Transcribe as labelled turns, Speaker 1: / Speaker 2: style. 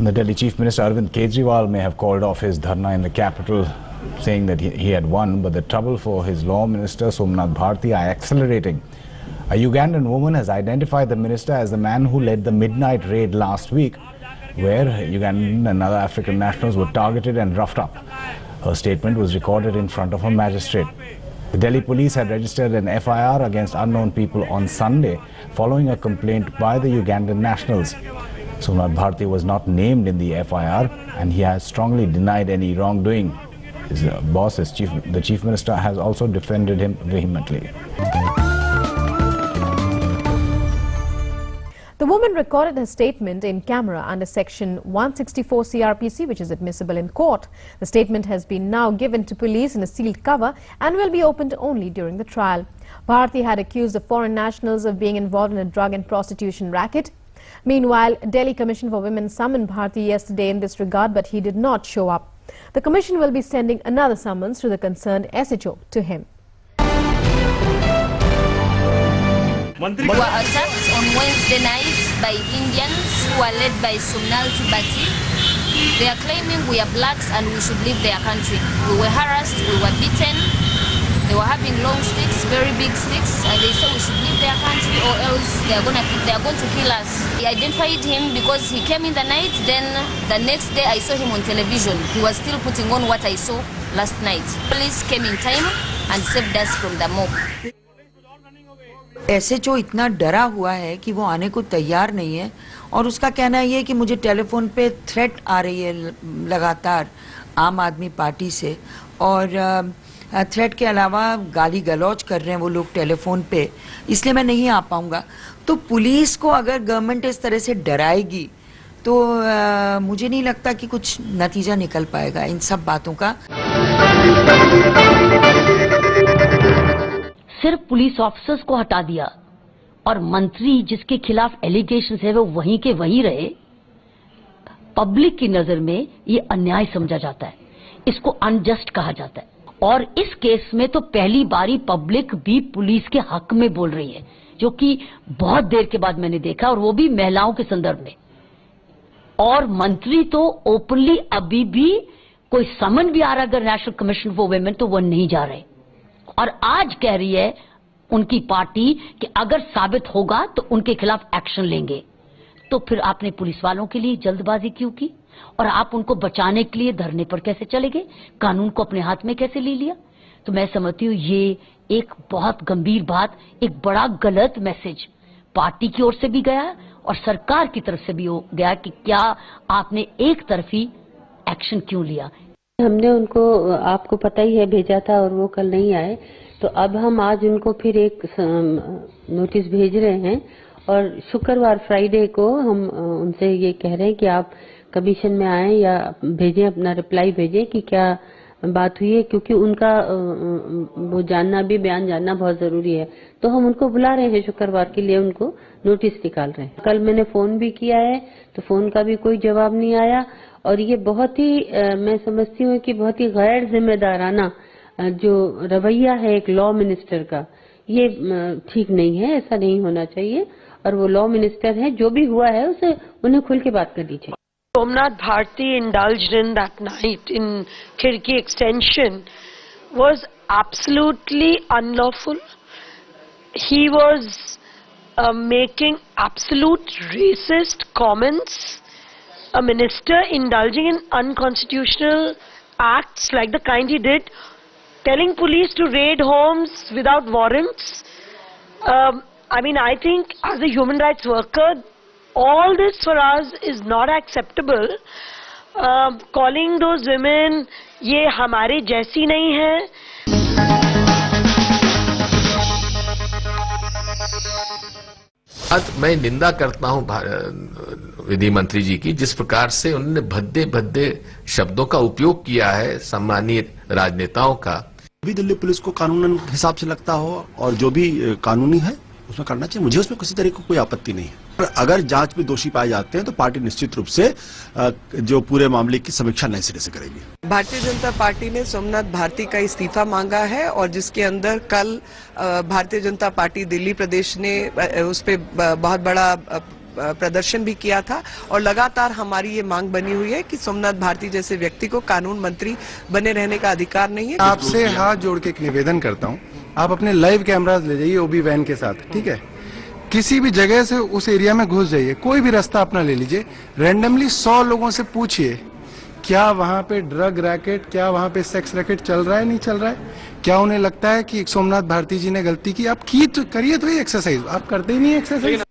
Speaker 1: The Delhi Chief Minister Arvind Kejriwal may have called off his dharna in the capital, saying that he had won, but the trouble for his law minister Somnath Bharti are accelerating. A Ugandan woman has identified the minister as the man who led the midnight raid last week, where Ugandan and other African nationals were targeted and roughed up. Her statement was recorded in front of a magistrate. The Delhi police had registered an FIR against unknown people on Sunday following a complaint by the Ugandan nationals. Somnath Bharti was not named in the FIR and he has strongly denied any wrongdoing. His boss, the Chief Minister, has also defended him vehemently.
Speaker 2: The woman recorded her statement in camera under Section 164 CRPC, which is admissible in court. The statement has been now given to police in a sealed cover and will be opened only during the trial. Bharti had accused the foreign nationals of being involved in a drug and prostitution racket. Meanwhile, Delhi Commission for Women summoned Bharti yesterday in this regard, but he did not show up. The Commission will be sending another summons to the concerned SHO to him.
Speaker 3: Were attacked on Wednesday night by Indians who are led by Somnath Bharti. They are claiming we are blacks and we should leave their country. We were harassed, we were beaten. They were having long sticks, very big sticks, and they said we should leave their country or else they are going to kill us. I identified him because he came in the night, then the next day I saw him on television. He was still putting on what I saw last night. Police came in time and saved us from the mob.
Speaker 4: SHO इतना डरा हुआ है कि वो आने को तैयार नहीं है और उसका कहना ये है कि मुझे टेलीफोन पे थ्रेट आ रही है लगातार आम आदमी पार्टी से और थ्रेट के अलावा गाली गलौज कर रहे हैं वो लोग टेलीफोन पे, इसलिए मैं नहीं आ पाऊंगा। तो पुलिस को अगर गवर्नमेंट इस तरह से डराएगी तो मुझे नहीं लगता कि कुछ नतीजा निकल पाएगा इन सब बातों का।
Speaker 5: सिर्फ पुलिस ऑफिसर्स को हटा दिया और मंत्री जिसके खिलाफ एलिगेशंस है वो वहीं के वहीं रहे, पब्लिक की नजर में ये अन्याय समझा जाता है, इसको अनजस्ट कहा जाता है। और इस केस में तो पहली बारी पब्लिक भी पुलिस के हक में बोल रही है, जो कि बहुत देर के बाद मैंने देखा, और वो भी महिलाओं के संदर्भ में। और मंत्री तो ओपनली अभी भी कोई समन भी आ रहा अगर नेशनल कमीशन फॉर वुमेन तो वो नहीं जा रहे, और आज कह रही है उनकी पार्टी कि अगर साबित होगा तो उनके खिलाफ एक्शन लेंगे। तो फिर आपने पुलिस वालों के लिए जल्दबाजी क्यों की और आप उनको बचाने के लिए धरने पर कैसे चले गए, कानून को अपने हाथ में कैसे ले लिया? तो मैं समझती हूँ ये एक बहुत गंभीर बात, एक बड़ा गलत मैसेज पार्टी की ओर से भी गया और सरकार की तरफ से भी हो गया कि क्या आपने एक तरफी एक्शन क्यों लिया।
Speaker 6: हमने उनको, आपको पता ही है, भेजा था और वो कल नहीं आए, तो अब हम आज उनको फिर एक नोटिस भेज रहे हैं और शुक्रवार फ्राइडे को हम उनसे ये कह रहे हैं कि आप कमीशन में आए या भेजें, अपना रिप्लाई भेजें कि क्या बात हुई है, क्योंकि उनका वो जानना भी, बयान जानना बहुत जरूरी है। तो हम उनको बुला रहे हैं शुक्रवार के लिए, उनको नोटिस निकाल रहे हैं। कल मैंने फोन भी किया है तो फोन का भी कोई जवाब नहीं आया, और ये बहुत ही मैं समझती हूँ कि बहुत ही गैर जिम्मेदाराना जो रवैया है एक लॉ मिनिस्टर का, ये ठीक नहीं है, ऐसा नहीं होना चाहिए। और वो लॉ मिनिस्टर है, जो भी हुआ है उसे उन्हें खुल के बात करनी चाहिए।
Speaker 7: Somnath Bharti indulged in that night in Khirki extension was absolutely unlawful. He was making absolute racist comments. A minister indulging in unconstitutional acts like the kind he did, telling police to raid homes without warrants. I mean, I think as a human rights worker, all this for us is not acceptable. Calling those women, ये हमारे जैसी नहीं है.
Speaker 8: मैं निंदा करता हूं विधि मंत्री जी की, जिस प्रकार से उन्होंने भद्दे भद्दे शब्दों का उपयोग किया है सम्मानीय राजनेताओं का।
Speaker 9: भी दिल्ली पुलिस को कानूनन हिसाब से लगता हो और जो भी कानूनी है उसमें करना चाहिए, मुझे उसमें किसी तरह की कोई आपत्ति नहीं है। पर अगर जांच में दोषी पाए जाते हैं तो पार्टी निश्चित रूप से जो पूरे मामले की समीक्षा नए सिरे से करेगी।
Speaker 10: भारतीय जनता पार्टी ने सोमनाथ भारती का इस्तीफा मांगा है और जिसके अंदर कल भारतीय जनता पार्टी दिल्ली प्रदेश ने उस पर बहुत बड़ा प्रदर्शन भी किया था और लगातार हमारी ये मांग बनी हुई है कि सोमनाथ भारती जैसे व्यक्ति को कानून मंत्री बने रहने का अधिकार नहीं है।
Speaker 11: आपसे हाथ जोड़ के एक निवेदन करता हूँ, आप अपने लाइव कैमराज ले जाइए ओबी वैन के साथ, ठीक है? किसी भी जगह से उस एरिया में घुस जाइए, कोई भी रास्ता अपना ले लीजिए, रैंडमली 100 लोगों से पूछिए क्या वहां पे ड्रग रैकेट, क्या वहां पे सेक्स रैकेट चल रहा है, नहीं चल रहा है? क्या उन्हें लगता है कि सोमनाथ भारती जी ने गलती की? आप की तो करिए, तो ये एक्सरसाइज आप करते ही नहीं एक्सरसाइज।